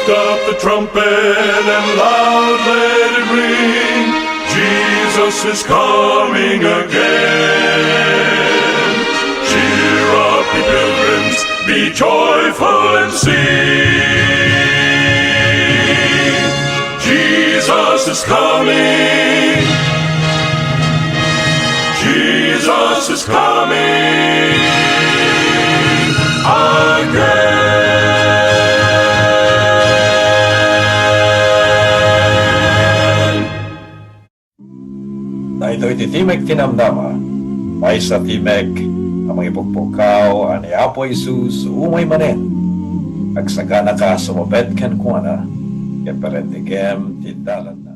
Lift up the trumpet and loud let it ring. Jesus is coming again. Cheer up, ye pilgrims, be joyful and sing. Jesus is coming. Jesus is coming again. Ito'y titimek tinamdama, may sa timek, ang mga ipugpukaw, ani Apo Isus, umay manen, agsagana ka sumabed ken kuana, keperentigem tindalan na.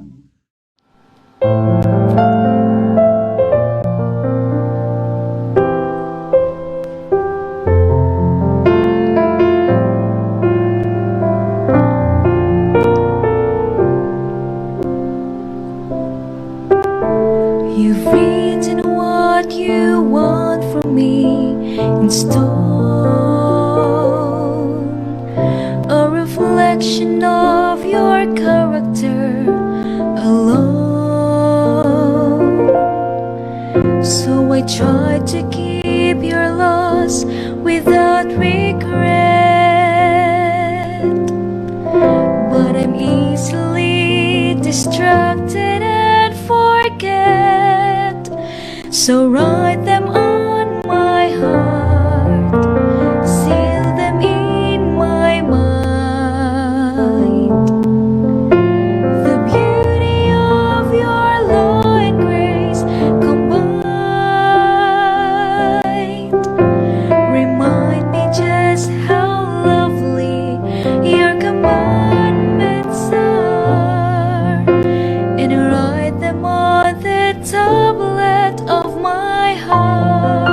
You've written what you want from me in stone, a reflection of your character alone. So I try to keep your laws without regret, but I'm easily distracted and forget. So write them on my heart, seal them in my mind. The beauty of your law and grace combined remind me just how lovely your commandments are, and write them on the tablet of my heart.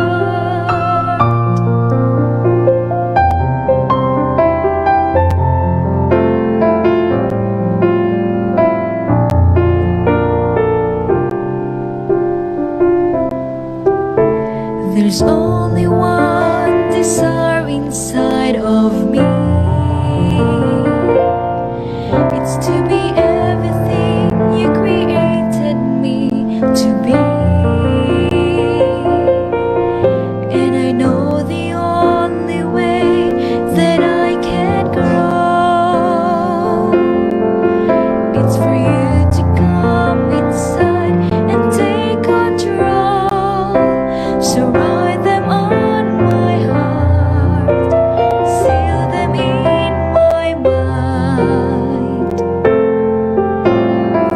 There's only one desire inside of me. It's to be everything you created me to be. And I know the only way that I can grow, it's for you to come inside and take control. So write them on my heart, seal them in my mind.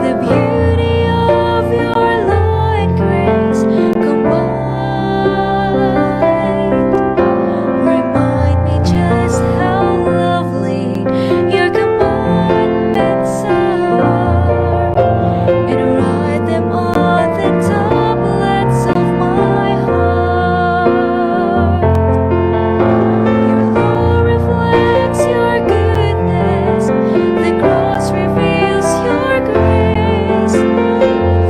The beauty of your law and grace combined remind me just how lovely your commandments are, and write them on the tablets of my heart. Your law reflects your goodness, the cross reveals your grace.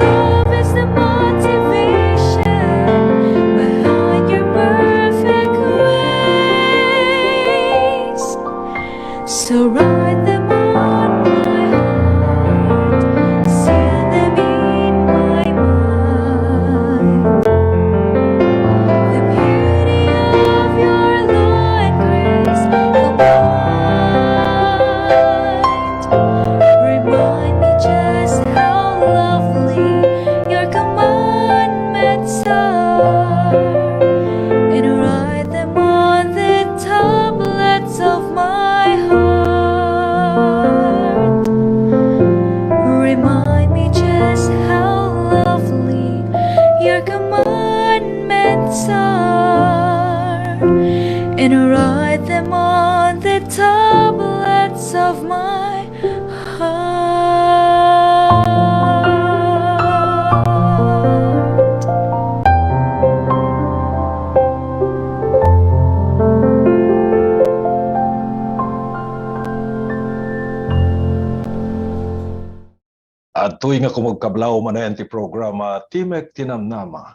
Love is the motivation behind your perfect ways. So write them on my heart, seal them in my mind. The beauty of your law and grace combined remind me just how lovely your commandments are, and write them on the tablets of my heart. Remind me just how lovely your commandments are, and write them on the tablets of my heart. At tuwing ako magkablaw man ti programa Timek Tinamnama,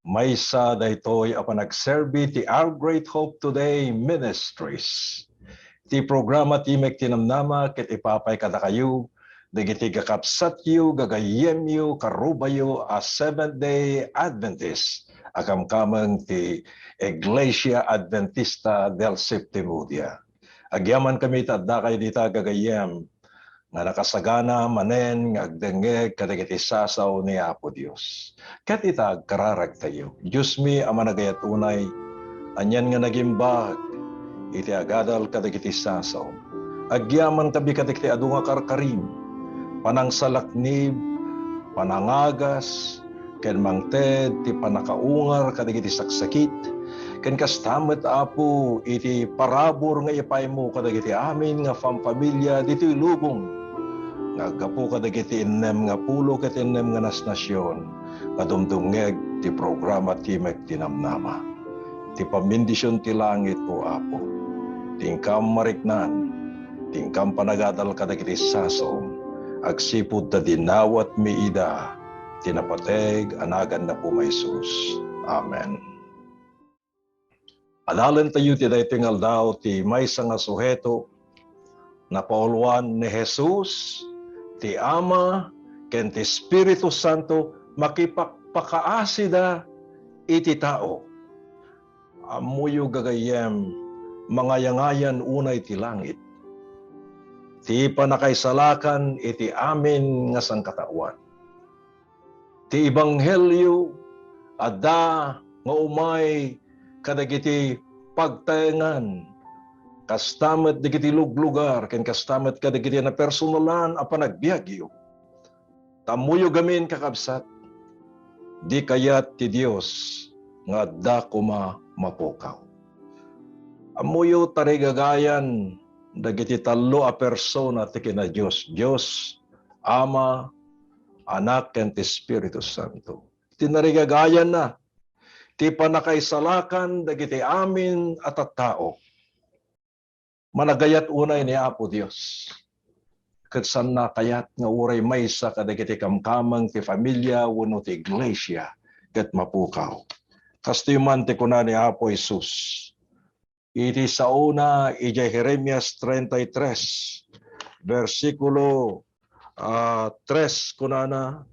may sa daytoy apan nagserbi ti Our Great Hope Today Ministries. Ti programa Timek Tinamnama ket ipapay kada kayo, dagiti kakapsat yu, gagayem yu, karubayo a Seventh-day Adventist. Akamkamang ti Iglesia Adventista del Séptimo Dia. Agyaman kami tadda kayo dita gagayem, nga nakasagana manen nga agdengeg kadagiti sasaw ni Apo Dios. Ket ita kararag tayo. Diyos mi ama nagayat unay, anyan nga nagimbag, iti agadal kadagiti sasaw. Agyaman tabi kadagiti adu nga karkarim, panang salaknib, panangagas, ken mangted ti panakaungar kadagiti saksakit, ken kastamet Apo iti parabor nga ipay mo kadagiti amin nga pamilya dito'y lubong. Naggapo kadagiti 6 ket 6 nga nasnasyon, kadumdumngeg ti programa Timek Tinamnama. Ti pamindisyon ti langit o Apo, tingkam mariknan, tingkam panagadal kadagiti sasom, agsipud ta dinawat miida, tinapateg anagan na po may Jesus. Amen. Adalan tayo ti daytoy nga aldaw ti maysa nga suheto na pauluan ni Jesus, ti Ama, ken ti Espiritu Santo makipagpakaasida iti tao. Amuyo gagayem, mga yangayan unay ti langit. Ti panakaisalakan iti amin nga sangkatawan. Ti Ebanghelyo, adda nga umay kadagiti pagtaengan, kastamet digiti luglugar, ken kastamet kadagiti na personalan a panagbiagyo. Tamuyo gamin kakabsat, di kayat ti Dios nga adda kuma mapukaw. Amuyo tarigagayan dagiti 3 a persona ti kina Dios, Dios, Ama, Anak, ken ti Espiritu Santo. Tinarigagayan na ti panakaisalakan dagiti amin at tao. Managayat unay ni Apo Dios. Ket san na kayat nga uray maysa kadagiti kamkamang ti familia wenno ti iglesia ket mapukaw. Kastoy man ti kuna ni Apo Jesus. Iti sauna iti Jeremias 33 versikulo 3 kunana,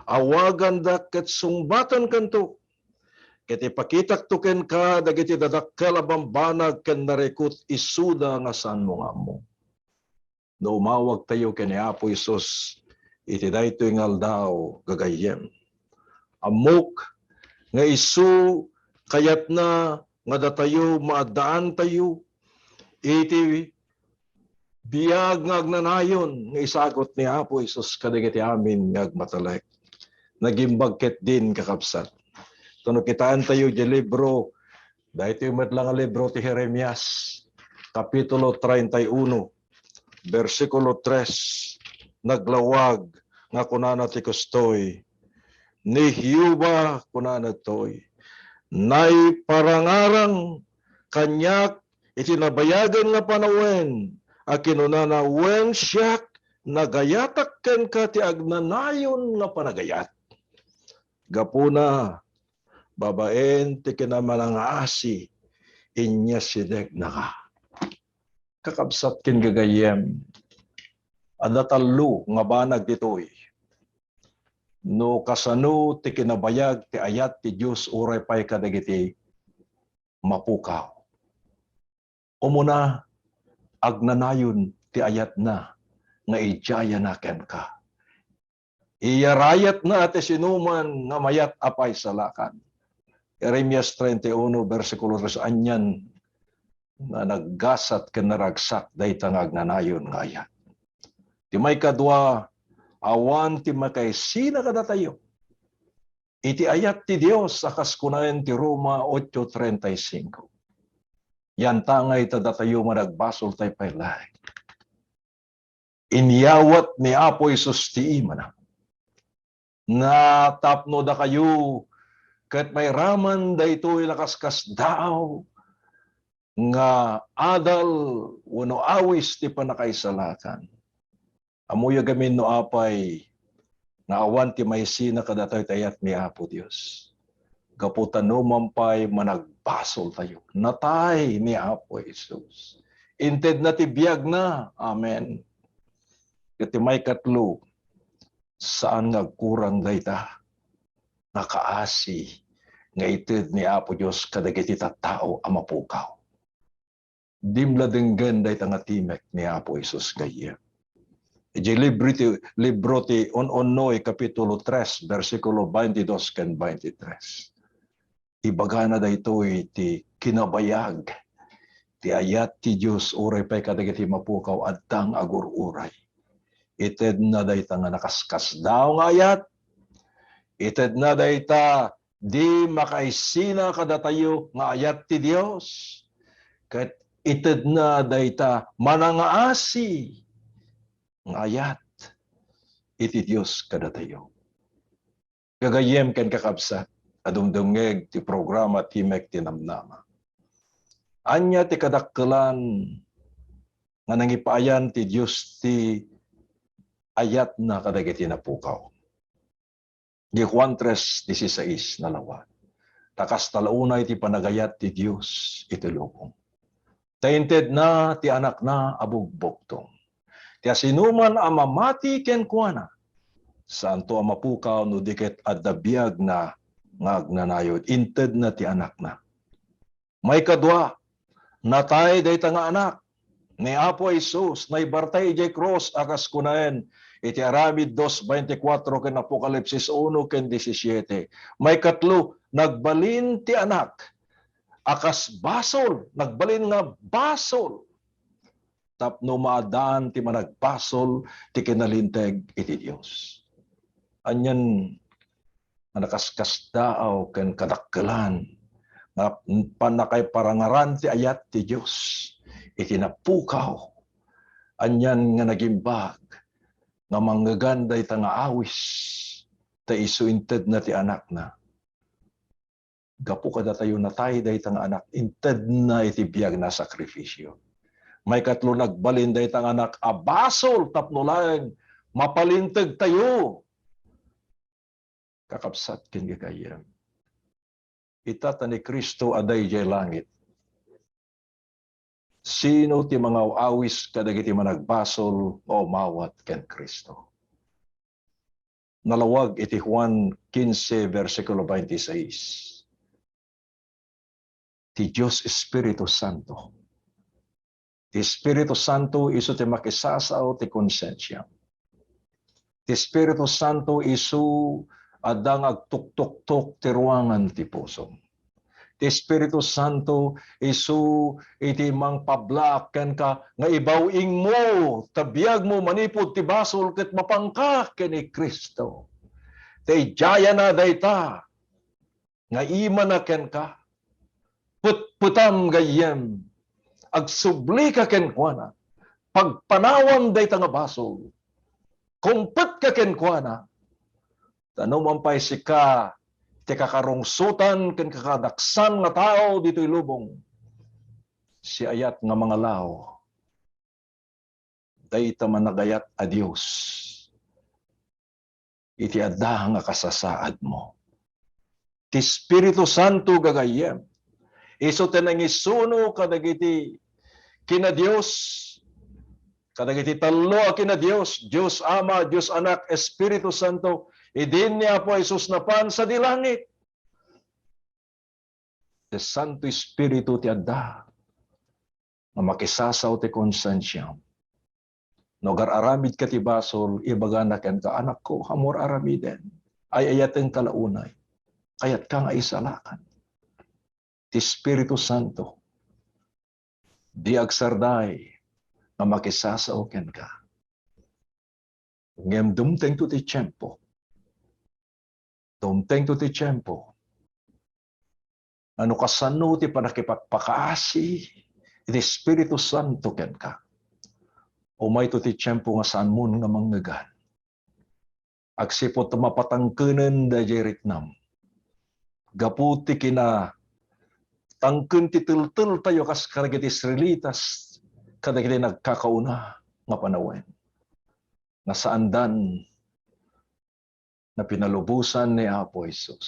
awagan da ket sungbatan kanto, ket ipakitak tuken ka dagiti dadakkel a bambanag ken narekut isuda nga saan mo nga mo. No umawag tayo ken ni Apo Jesus, iti daytoy nga aldaw gagayem. Amok nga isu kayat na nga datayo maadaan tayo, iti biyag nga agnanayon nga isagot ni Apo Jesus kadagiti amin nga agmatalek. Nagimbagket din kakabsat. Tano kitaan tayo di libro, dahito yung matlang libro ti Jeremias, kapitulo 31, versikulo 3, naglawag nga kunana ti kustoy, ni Hiuba kunana toy, nay parangarang kanyak itinabayagan nga panawen, a kinunana wen siyak nagayatak ken ka ti agnanayon nga panagayat. Gapuna, babaen ti kinamalang asi, inya sidek na ka. Kakabsat ken gagayem, adatalo nga banag ditoy. No kasano ti kinabayag ti ayat ti Dios uray pay kadagiti mapukaw. Umuna agnanayon ti ayat na nga ijaya na ken ka. Iyarayat na ti sinuman nga mayat apay salakan. Jeremias 31 versikulo 3 anyan nga naggasat ken naragsak dayta nga agnanayon nga ayat. Ti may kadwa awan ti makaisina kada tayo. Iti ayat ti Dios akas kunaen ti Roma 8:35. Yan tangay tada tayo managbasol tayo pailay. Inyawat ni Apo Isus ti imana. Na tapno da kayo ket may raman daytoy lakaskas daw nga adal wenno awis ti panakaisalakan. Amuyo gamin no apay nga awan ti maysina kadatoy tayat ni Apo Dios. Gaputan no mampay managbasol tayo. Natay ni Apo Jesus. Inted na ti biyag na. Amen. Iti may katlo, saan nga kurang dayta? Nakaasi nga ited ni Apo Diyos kadagiti tattao ang mapukaw. Dimla denggan dayta nga timek ni Apo Isus gaya. Iti libro ti on-onoy kapitulo 3, versikulo 22 ken 23. Ibaga na daytoy ti kinabayag ti ayat ti Dios uray pay kadagiti mapukaw adtang agururay. Ited na dayta nga nakaskas daw nga ayat. Ited na dayta di makaisina kadatayo nga ayat ti Dios. Ket ited na dayta manangaasi nga ayat iti Dios kadatayo. Gagayem ken kakabsat adumdumngeg ti programa Timek ti Namnama. Anya ti kadakkelan nga nangipaayan ti Dios ti ayat na kadagiti napukaw. Di Juan 3:16 na lawat. Takas talaunay ti panagayat ti Dios iti lubong. Tainted na ti anak na abugbogtong. Ti asinuman a mamati ken kuana. Saan to ang mapukaw no diket adda biag na ngagnanayod. Inted na ti anak na. May kadwa, natay dayta nga anak ni Apo Jesus na ibartay ijay cross akas kunaen iti Aramid 2:24 ken Apokalipsis 1 ken 17. May katlo, nagbalin ti anak akas basol, nagbalin nga basol. Tapno maadaan ti managbasol ti kinalinteg iti Dios. Anyan nakaskas daaw ken kadakkelan nga panakay parangaran ti ayat ti Dios iti napukaw. Anyan nga nagimbag nga manggaganday ta nga awis ta isuinted na ti anak na. Gapu kada tayo natay day ta nga anak inted na iti biag na sakripisyo. May katlo nagbalin day ta nga anak abasol tapno lang mapalinteg tayo. Kakabsat ken gagayem. Itata ni Kristo aday jay langit. Sino ti mga awis kadagiti managbasol o mawat ken Kristo. Nalawag iti Juan 15 versikulo 26. Ti Dios Espiritu Santo. Ti Espiritu Santo isu ti makisasaw ti konsensya. Ti Espiritu Santo isu adang agtuktok-tok ti ruangan ti puso. Ti Espiritu Santo isu iti mangpablak ken ka nga ibawing mo tabiyag mo manipod ti basol ket mapangka ken ni Kristo. Ti jaya na dayta nga ima na ken ka putputam gayem agsubli ka ken kuana pagpanawan dayta nga basol kumpet ka ken kuana tanom ampay sika ti kakarungsutan ken kakadaksan nga tao dito'y lubong si ayat nga mga lao dayta managayat a Dios iti adda nga kasasaad mo. Ti Espiritu Santo gagayem isu tenangisuno kadagiti kina Dios kadagiti talo a kina Dios, Dios Ama, Dios Anak, Espiritu Santo, idin niya po Jesus na pan sa dilangit. The Santo Espiritu ti adda nga makisasaw ti konsensya. Nogar aramid ka ti basol, ibaga na ken ka anak ko, hamor aramiden. Ay ayaten kalaunay. Kayat ka nga isalakan. Ti Espiritu Santo, di agsarday nga makisasaw ken ka. Ngem dumteng to ti tiyempo. Dumteng to ti tiyempo. Ano kasano ti panakipagpakaasi iti Espiritu Santo ken ka. Umay to ti tiyempo nga saan mo nga manggagan. Agsipot mapatangkenen da jeritnam. Gaputi kina tangken ti tul tayo kas karagiti Israelitas kadagiti nagkakauna nga panawen. Nasaandan na pinalubusan ni Apo Jesus.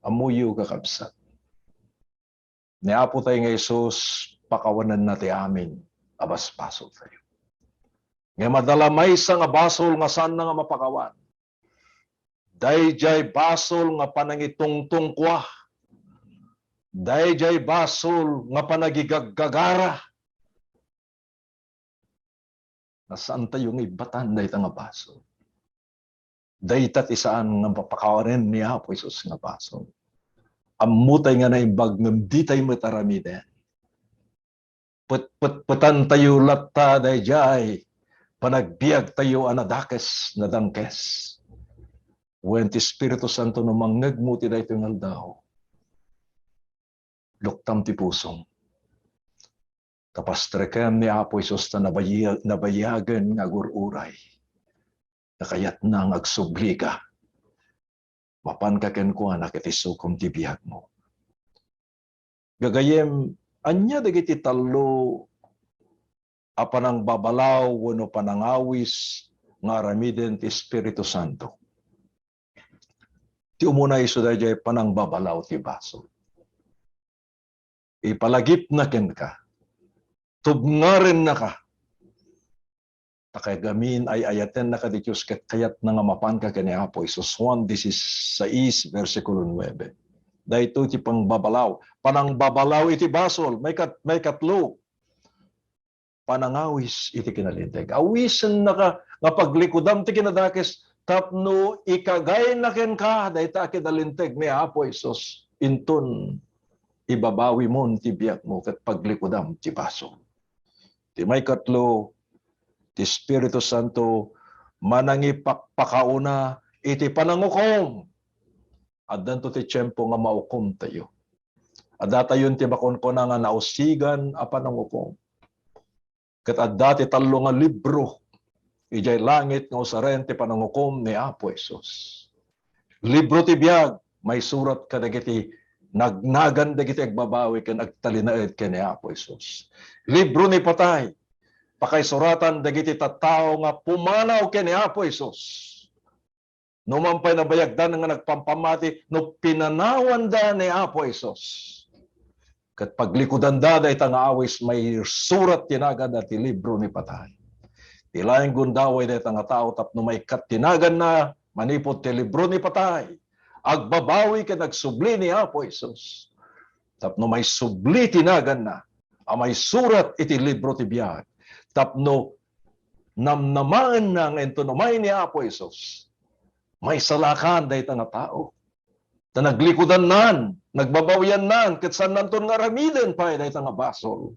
Amuyo kakabsat. Ni Apo tayo nga Jesus pakawanan nati amin abas basol tayo. Nga madala may nga basol nga saan na nga mapakawan. Dayjay basol nga panangitungtong kwa. Dayjay basol nga panagigaggagara. Nasaan tayo ng ibatan dahi nga basol. Daytat isaan nga mapakawanan ni Apo Isus nga basol. Amutay nga na imbag ng di tayo mataramiden. Putan tayo lata dayjay. Panagbiag tayo anadakes na dangkes. When ti Espiritu Santo no mangagmuti da ito ng aldaw. Luktam ti pusong. Kapastrekem ni Apo Isus na nabayagan ng agururay. Nakayat na ang agsubli ka. Mapan ka ko anak iti sukom ti biyag mo. Gagayem, anya dagiti talo apanang babalaw wano panangawis nga aramiden ti Espiritu Santo. Ti umuna iso dayjay panang babalaw ti baso. Ipalagip na ken ka. Tubngaren na ka. Takay gamin ay ayaten na ka di Diyos ket kayat na nga mapan ka kani Apo Isus. Juan 16 versikulo 9. Dahito ti pang babalaw. Panang babalaw iti basol. May katlo. Panangawis iti kinalinteg. Awisan na ka nga paglikudam ti kinadakes tapno ikagay na ken ka dayta kinalinteg ni Apo Isus. Intun ibabawi mo ti biyak mo ket paglikudam ti baso. Ti may katlo ti Espiritu Santo manangipakauna iti panangukom. Addanto ti tiyempo nga maukom tayo. Adda tayon ti bakon ko na nga nausigan a panangukom. Ket adda ti tallo nga libro ijay langit nga usaren ti panangukom ni Apo Isus. Libro ti biag may surat kadagiti nagnagan dagiti agbabawi ken agtalinaed ken ni Apo Isus. Libro ni patay pakay suratan dagiti tattao nga pumanaw ken ni Apo Isus. No mampay nabayagdan nga nagpampamati no pinanawan da ni Apo Isus. Ket paglikudan da dayta nga awis may surat tinagan da ti libro ni patay. Ti laeng gundaway dayta nga tao tapno may tinagan na manipod ti libro ni patay. Agbabawi ken nagsubli ni Apo Isus. Tapno may subli tinagan na may surat iti libro ti biag. Tapno namnamaan na nga ento no may ni Apo Isus. May salakan dayta nga tao. Na naglikudan nan, nagbabawian nan, ket saan nanton nga ramiden pa dayta nga basol.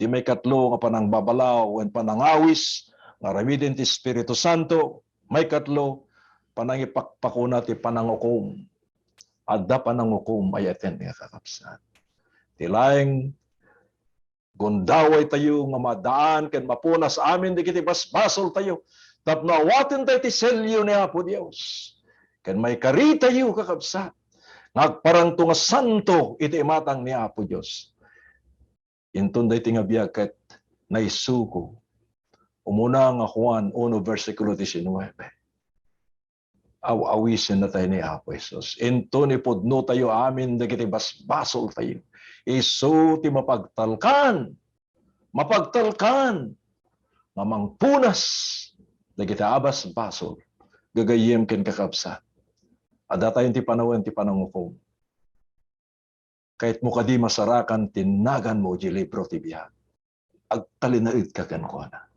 Ti may katlo nga panang babalaw wen panangawis nga ramiden ti Espiritu Santo, may katlo panang ipakpakuna ti panangukom. Adda panangukom ayaten nga kakapsan. Ti laeng gundaway tayo nga madaan ken mapunas amin dagiti basbasol tayo. Tapno awaten tayo ti selyo ni Apo Dios. Ken may kari tayo kakabsat. Ngagparang nga santo iti imatang ni Apo Dios. Intun day tinga biag ket naisuko. Umuna nga Juan 1 versikulo 19. Awisen na tayo ni Apo Isus. Intun ipudno tayo amin dagiti basbasol tayo. Isu ti mapagtalkan. Mapagtalkan. Mamang punas dagiti abas basol. Gagayem ken kakabsat. Adda tayo ti panawen ti panangukom. Kahit mo kadi masarakan tinagan mo di libro ti biag. Agtalinaid ka ken kuana.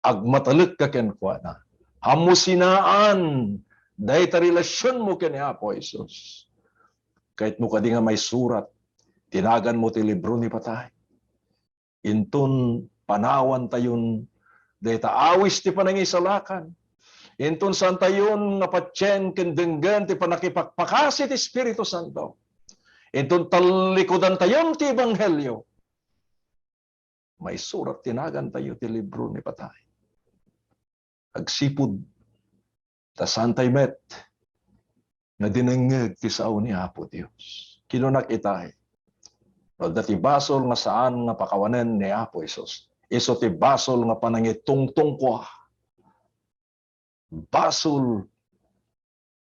Agmatalet ka ken kuana. Hamusinaan dayta relasyon mo ken ni Apo Isus. Kahit mo kadi nga may surat tinagan mo ti libro ni patay. Intun panawan tayon dayta awis ti panangisalakan. Intun saan tayon nga patyen kendenggan ti panakipakpakasi ti Espiritu Santo. Intun talikudan tayon ti Ebanghelyo. May surat tinagan tayo ti libro ni patay. Agsipud ta saan tayo met na dinengeg ti sao ni Apo Dios. Kinunak itay. No dati basol nga saan nga pakawanen ni Apo Isus. Iso ti basol nga panangitungtong kwa. Basol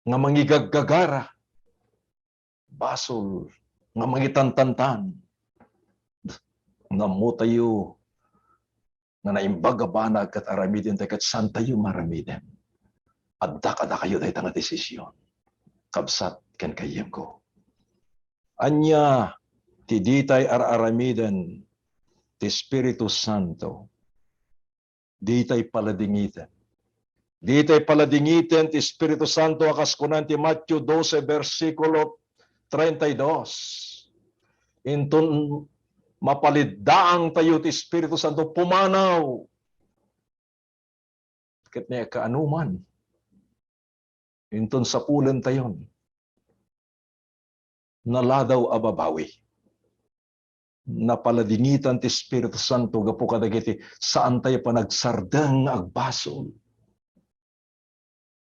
nga mangigaggagara. Basol nga mangitantantan. nga mo tayo nga naimbaga banag kat aramiden tayo kat saan tayo maramiden. Adda kada kayo tayo nga desisyon. Kabsat ken kayem ko. Anya ti ditay aramiden ti Espiritu Santo. Ditay paladingitan. Ditay paladingitan ti Espiritu Santo akas kunan ti Matthew 12 versikulo 32. Inton mapaliddaang tayo ti Espiritu Santo pumanaw. Ket niya kaanuman. Inton sa pulen tayon. Naladaw ababawi. Napaladingitan ti Espiritu Santo gapo kadagiti saan tayo panagsardang agbasol.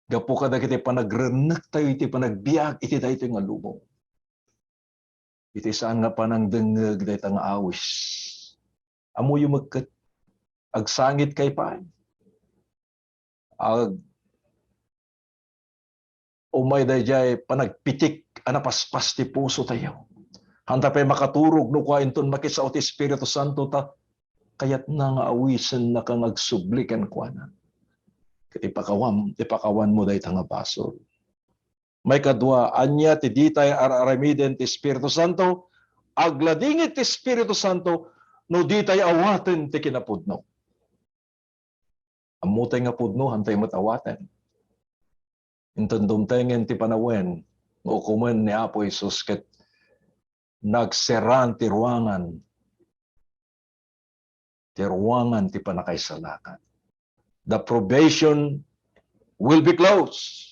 Gapo kadagiti panagrenek tayo iti panagbiag iti tayo nga lubong. Iti saan nga panangdengeg dahi nga awis. Amo yung magkat agsangit kay paan. Ag umay dahi panagpitik anapaspas ti puso tayo. Hanta pa'y makaturog no kwa inton makisao ti Espiritu Santo ta kayat na nga awisen na kang agsublikan kwa na. Ipakawan mo dahi nga basol. May kadwa, anya ti ditay aramiden ti Espiritu Santo, agladingit ti Espiritu Santo, no ditay awaten ti kinapudno. Amutay nga pudno, hantay matawaten. Intundumtengen ti panawen, ukumen ni Apo Isus, ket nagseran ti ruangan ti panakaisalakan. The probation will be closed.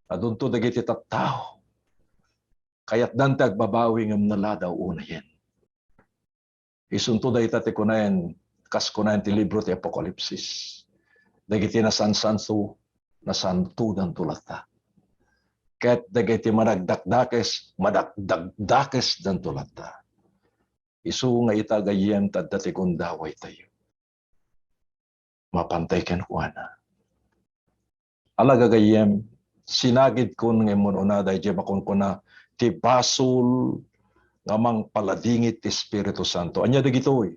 Adunto dagiti tattao. Kayat dante agbabawi ngam naladaw una yan. Isunto dahi tate kunayan, kas kunayan ti libro ti Apokalipsis. Dagiti nasansanso, nasantudan tulata. Ket dagiti madagdakdakes dan tulata. Isu nga itagayem tadati kundaway tayo. Mapantay ken kuana. Alagagayem, sinagid ko ng imununa dahil diya makon ko na ti basol nga mang paladingit ti Espiritu Santo. Anya da gitoy.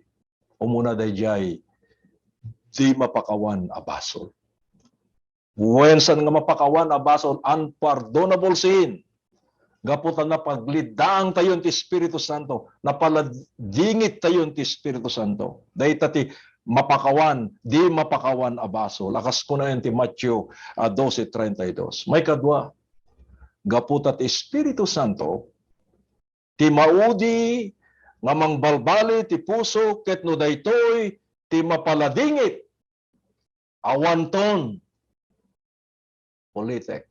Umuna dahil diya di mapakawan a basol. Wensan nga mapakawan a basol, unpardonable sin. Gaputan na paglidaang tayon ti Espiritu Santo. Napaladingit tayon ti Espiritu Santo. Dahil tati mapakawan, di mapakawan abaso. Lakas ko na yun ti Matthew 12:32. May kadwa, gaputat Espiritu Santo, ti maudi, nga mangbalbali, ti puso, ket no daytoy, ti mapaladingit, awanton, politek,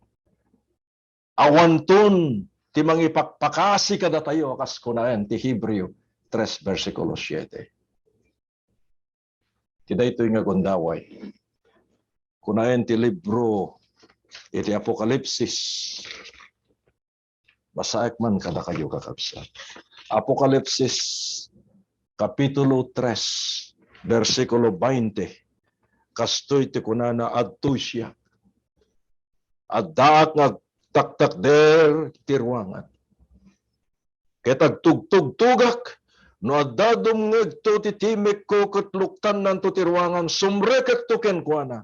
awanton, ti mangipakpakasi kada tayo, akas ko na yun, ti Hebreo 3 versikulo 7. Tida ito nga gundaway. Kunayan ti libro iti Apokalipsis. Masaek man kada kayo kakabsat. Apokalipsis kapitulo 3 versikulo 20. Kastoy ti kunana adto siya. Addaak nga taktak der tirwangan. Ketag tugtugtugak no adadum ngegto ti timek ko ket luktan nanto tirwangan sumrekek to ken kuana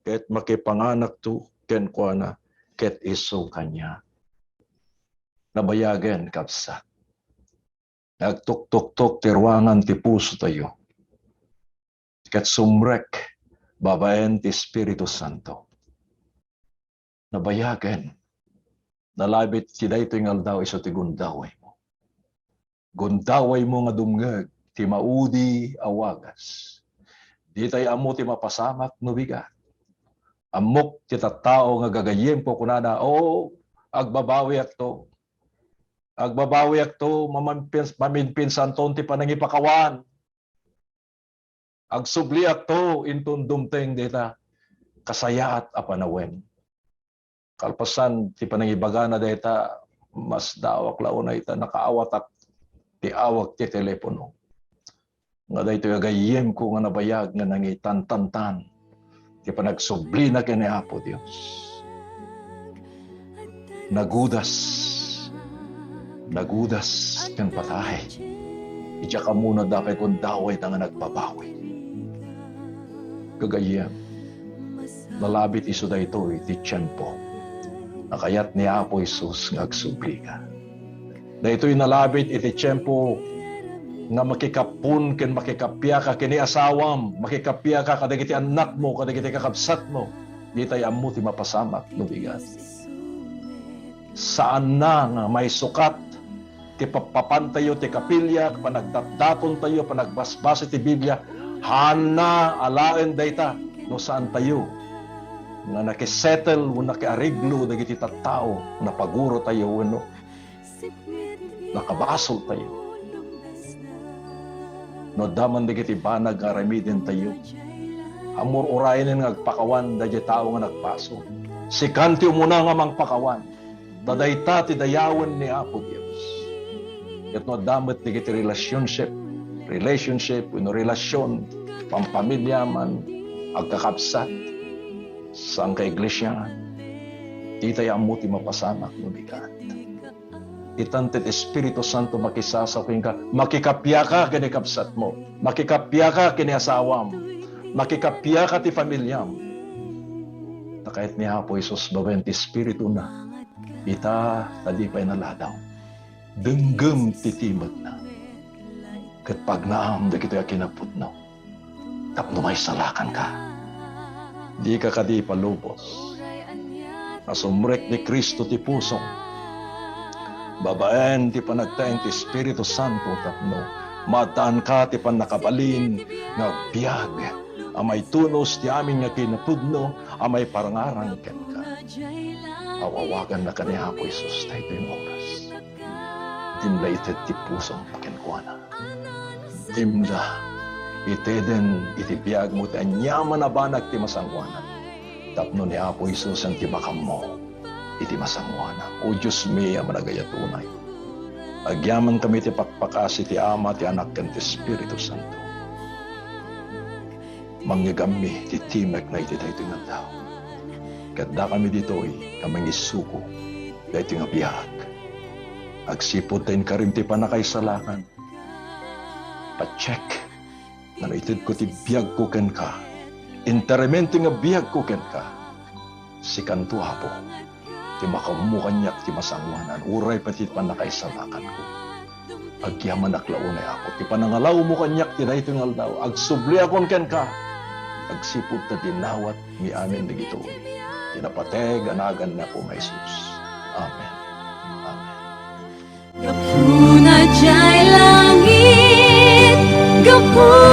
ket makipanganak to ken kuana ket iso kanya nabayagen kapsa nagtuktok tirwangan ti puso tayo ket sumrek babaen ti Espiritu Santo nabayagen nalabit ti daytoy nga aldaw iso ti gundaway gundaway mo nga dumngeg, ti maudi awagas. Di tayo amo ti mapasamak no bigat. Amok ti tattao nga gagayem po kunana, agbabawi akto. Agbabawi akto, maminpinsan ton ti panangipakawan. Agsubli akto, intun dumteng dita, kasayaat a panawen. Kalpasan ti panangibagana dita, mas dawak launa ita, nakaawatak ti awak ti telepono. Nga daytoy agayem ko nga nabayag nga nangitantantan ti panagsubli na kini Apo Dios. Nagudas kan patahe. Ija ka muna dakay kung daway na nga nagbabawi. Kagayam, nalabit iso da ito, iti tiyempo. Nakayat ni Apo Isus nga agsubli ka. Da ito'y nalabit iti tiyempo nga makikapun ken makikapya ka kini asawam, makikapya ka kadagiti anak mo, kadagiti kakabsat mo. Di tayo amu ti mapasamak no bigat. Saan na nga may sukat ti papapantayo ti kapilya, panagdatdaton tayo, panagbasbas ti Biblia, hana alaen dayta no saan tayo nga nakisettle o nakiariglo dagiti tattao na paguro tayo no nakabasol tayo no daman dagiti banag nga remedin tayo amor urayan nga agpakawan dagiti tao nga nagpaso si kanti umuna nga mangpakawan dadayta ti dayawan ni Apo Dios ket no damet dagiti relationship no relasyon pampamilya man agkakabsat sang kaiglesia di tayo amuti mapasamak no bigat itantet Espiritu Santo makisasaw ka makikapya ka kini kapsat mo makikapya ka kini asawam makikapya ka ti familyam na kahit ni Apo Isus babayan ti Espiritu na ita talipay na ladaw denggem titimag na ket pagnaam da kito'y kinaputno tapno may salakan ka di ka kadi palubos asumrek ni Kristo ti puso babaen ti panagtaeng ti Espiritu Santo tapno mataan ka ti panakabalin nga biyag amay tunos ti amin nga kinapudno amay parangarang ken ka awawagan na ka ni Apo Isus tayo yung oras timlaited ti pusong pakinkuana timla iteden iti biyag mo ti anyaman na banag ti masangwanan tapno ni Apo Isus ang tibakam mo iti masangwanan o Diyos mi ang managayatunay agyaman kami ti pakpakasi ti Ama ti Anak ken ti Espiritu Santo manggagami ti timek na iti tayo nga tao kadda kami dito'y kaming isuko dahito nga biyag agsipod tayo karim ti panakaisalakan pa-check na naitid ko ti biyag ko ken ka interemento nga biyag ko ken ka si kanto Apo ti makamukanyak ti masangwanan uray pati panakaisalakan ko agyaman aklaon ay Apo ti panangalaw mo kanyak ti dayto nga aldaw agsubli akon ken ka agsipod ta dinawat mi amin digito tinapateg anagan na po nga Jesus amen amen Gapuna jay langit, gapuna